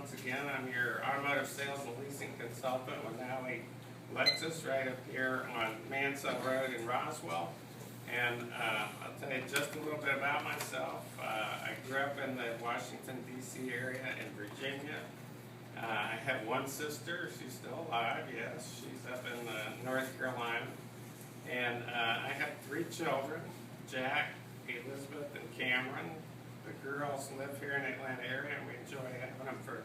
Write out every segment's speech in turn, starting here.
once again. I'm your automotive sales and leasing consultant with Nalley, Lexus, right up here on Mansell Road in Roswell. And I'll tell you just a little bit about myself. I grew up in the Washington, D.C. area in Virginia. I have one sister. She's still alive, yes. She's up in North Carolina. And I have 3 children, Jack, Elizabeth, and Cameron. The girls live here in the Atlanta area, and we enjoy having them for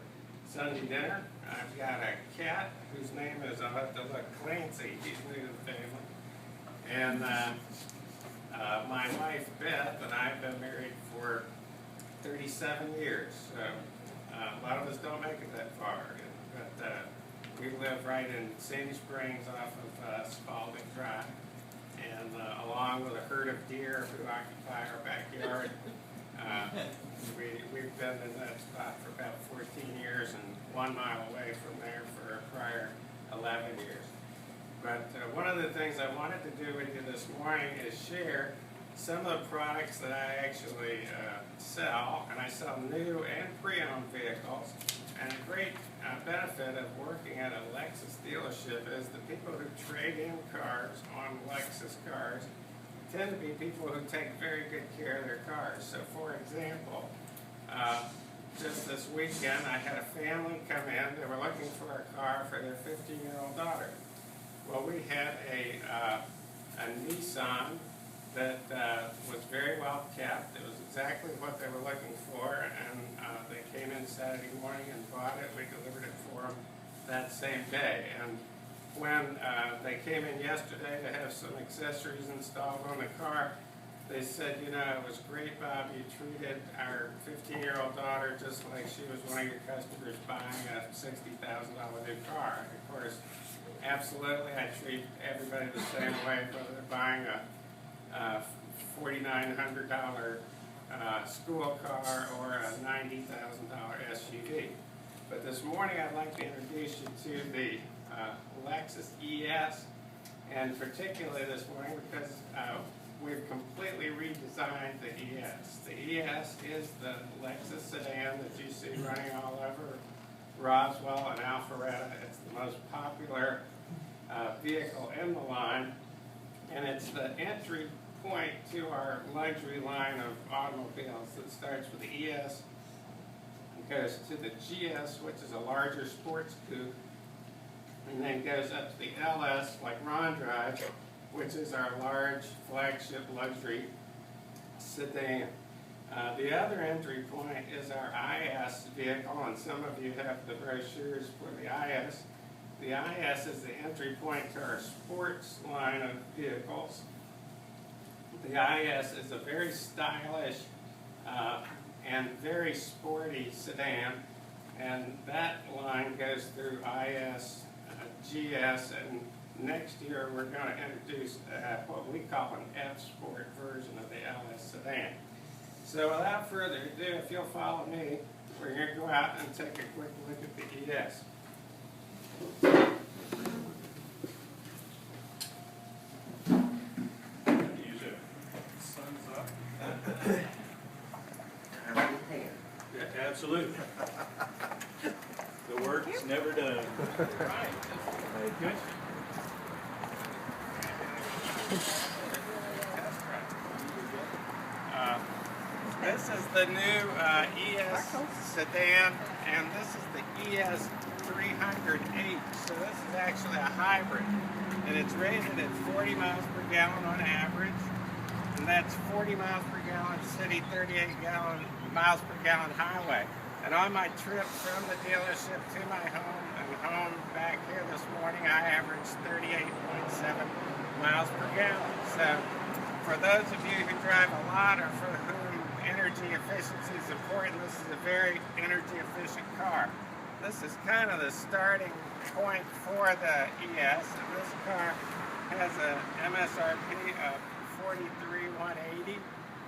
Sunday dinner. I've got a cat whose name is, I'll have to look, Clancy. He's new to the family. And my wife, Beth, and I have been married for 37 years. So a lot of us don't make it that far. But we live right in Sandy Springs off of Spalding Drive. And along with a herd of deer who occupy our backyard, we've been in that spot for about 14 years and 1 mile away from there for a prior 11 years. But one of the things I wanted to do with you this morning is share some of the products that I actually sell, and I sell new and pre-owned vehicles. And a great benefit of working at a Lexus dealership is the people who trade in cars on Lexus cars tend to be people who take very good care of their cars. So for example, just this weekend I had a family come in. They were looking for a car for their 15-year-old daughter. Well, we had a Nissan that was very well kept. It was exactly what they were looking for, and they came in Saturday morning and bought it. We delivered it for them that same day. And when they came in yesterday to have some accessories installed on the car, they said, you know, it was great, Bob. You treated our 15-year-old daughter just like she was one of your customers buying a $60,000 new car. And of course, absolutely, I treat everybody the same way, whether they're buying a $4,900 school car or a $90,000 SUV. But this morning I'd like to introduce you to the Lexus ES, and particularly this morning because we've completely redesigned the ES. The ES is the Lexus sedan that you see running all over Roswell and Alpharetta. It's the most popular vehicle in the line, and it's the entry point to our luxury line of automobiles that starts with the ES and goes to the GS, which is a larger sports coupe, and then goes up to the LS, like Ron drives, which is our large flagship luxury sedan. The other entry point is our IS vehicle, and some of you have the brochures for the IS. The IS is the entry point to our sports line of vehicles. The IS is a very stylish and very sporty sedan, and that line goes through IS, GS, and next year we're going to introduce what we call an F-Sport version of the LS sedan. So without further ado, if you'll follow me, we're going to go out and take a quick look at the ES. Use it. Sun's up. Yeah, absolutely. The work's never done. Right. Good. This is the new ES sedan, and this is the ES 300H. So this is actually a hybrid, and it's rated at 40 miles per gallon on average, and that's 40 miles per gallon city, 38 miles per gallon highway. And on my trip from the dealership to my home and home back here this morning, I averaged 38.7 miles per gallon. So for those of you who drive a lot or for whom energy efficiency is important, this is a very energy efficient car. This is kind of the starting point for the ES, and this car has an MSRP of $43,180.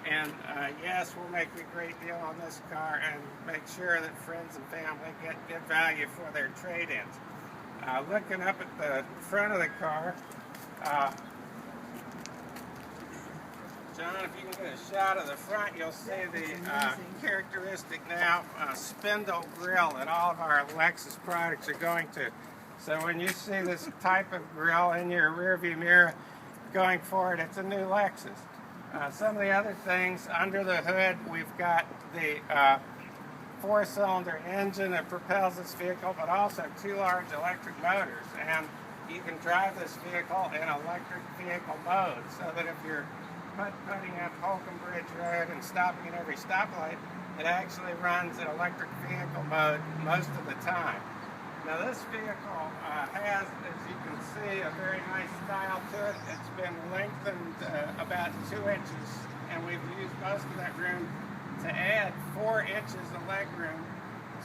And yes, we'll make a great deal on this car and make sure that friends and family get good value for their trade-ins. Looking up at the front of the car, John, if you can get a shot of the front, you'll see the characteristic now spindle grill that all of our Lexus products are going to. So when you see this type of grill in your rearview mirror going forward, it's a new Lexus. Some of the other things under the hood, we've got the 4-cylinder engine that propels this vehicle, but also 2 large electric motors. And you can drive this vehicle in electric vehicle mode, so that if you're putting up Holcomb Bridge Road and stopping at every stoplight, it actually runs in electric vehicle mode most of the time. Now this vehicle has, as you can see, a very nice style to it. It's been lengthened about 2 inches, and we've used most of that room to add 4 inches of leg room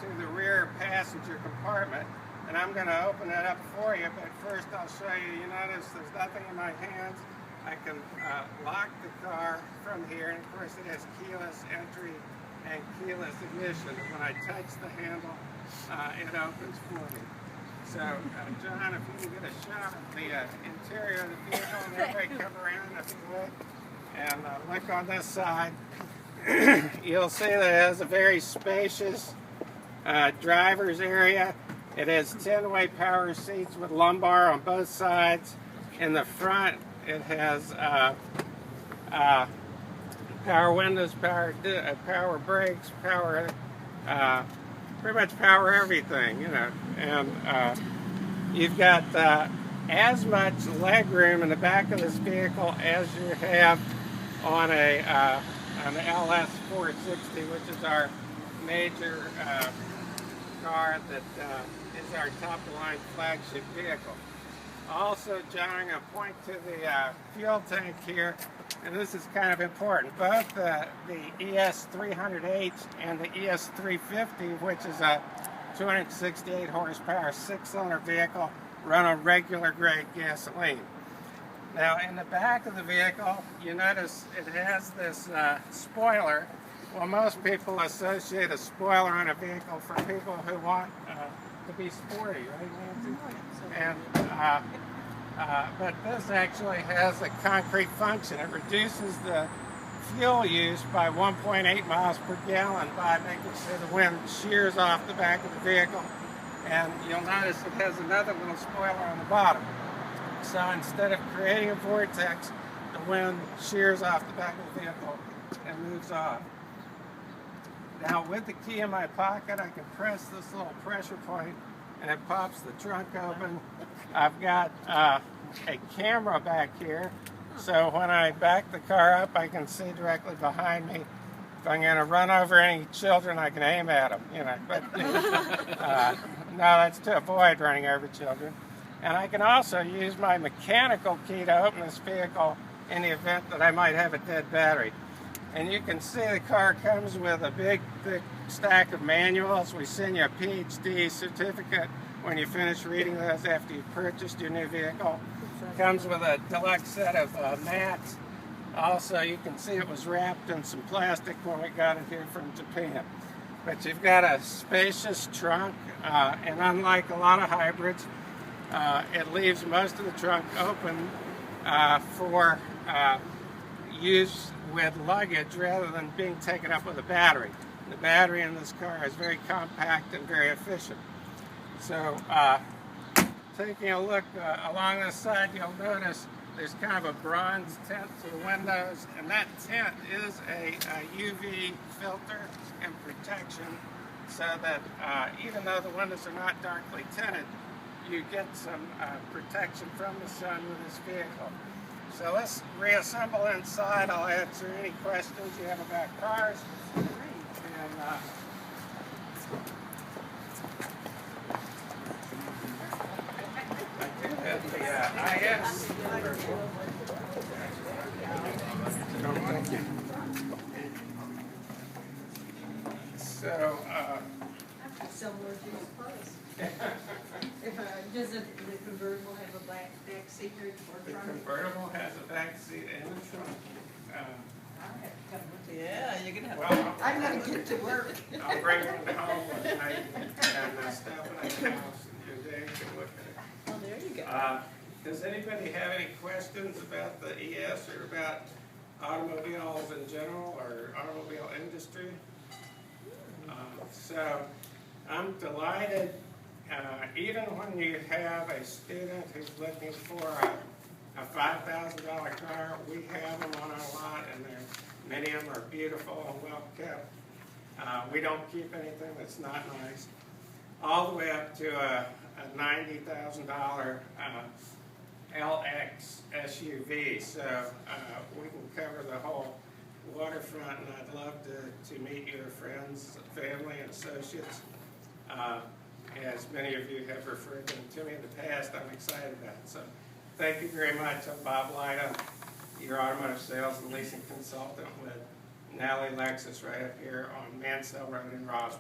to the rear passenger compartment. And I'm going to open it up for you, but first I'll show you. You notice there's nothing in my hands. I can lock the car from here, and of course it has keyless entry and keyless ignition. And when I touch the handle, it opens for me. So, John, if you can get a shot of the interior of the vehicle, and everybody come around if you would, and look on this side, you'll see that it has a very spacious driver's area. It has 10-way power seats with lumbar on both sides. In the front, it has power windows, power brakes, power, pretty much power everything, you know. And you've got as much leg room in the back of this vehicle as you have on an LS 460, which is our major car that is our top-of-the-line flagship vehicle. Also, John, I'm going to point to the fuel tank here, and this is kind of important. Both the ES300H and the ES350, which is a 268 horsepower 6-cylinder vehicle, run on regular grade gasoline. Now, in the back of the vehicle, you notice it has this spoiler. Well, most people associate a spoiler on a vehicle for people who want to be sporty, right, Nancy? And but this actually has a concrete function. It reduces the fuel use by 1.8 miles per gallon by making sure the wind shears off the back of the vehicle. And you'll notice it has another little spoiler on the bottom. So instead of creating a vortex, the wind shears off the back of the vehicle and moves off. Now with the key in my pocket, I can press this little pressure point and it pops the trunk open. I've got a camera back here, so when I back the car up, I can see directly behind me. If I'm going to run over any children, I can aim at them, you know. But no, that's to avoid running over children. And I can also use my mechanical key to open this vehicle in the event that I might have a dead battery. And you can see the car comes with a big, thick stack of manuals. We send you a PhD certificate when you finish reading those after you've purchased your new vehicle. Comes with a deluxe set of mats. Also, you can see it was wrapped in some plastic when we got it here from Japan. But you've got a spacious trunk, and unlike a lot of hybrids, it leaves most of the trunk open for use with luggage rather than being taken up with a battery. The battery in this car is very compact and very efficient. So taking a look along this side, you'll notice there's kind of a bronze tint to the windows, and that tint is a UV filter and protection so that even though the windows are not darkly tinted, you get some protection from the sun with this vehicle. So let's reassemble inside. I'll answer any questions you have about cars. And, I do have the IS. Oh, thank you. So, similar to his price. Does the convertible have a back seat or trunk? The convertible has a back seat and a trunk. Yeah, you're gonna have. Well, I'm gonna get to work. I'll bring them home tonight and stuff in the house, and Dave can look at it. Oh, there you go. Does anybody have any questions about the ES or about automobiles in general or automobile industry. So I'm delighted, even when you have a student who's looking for a $5,000 car, we have them on our lot, and many of them are beautiful and well kept. We don't keep anything that's not nice. All the way up to a $90,000 LX SUV, so we can cover the whole waterfront, and I'd love to meet your friends, family, and associates. As many of you have referred them to me in the past, I'm excited about it. So thank you very much. I'm Bob Leyda, your automotive sales and leasing consultant with Nalley Lexus right up here on Mansell Road in Roswell.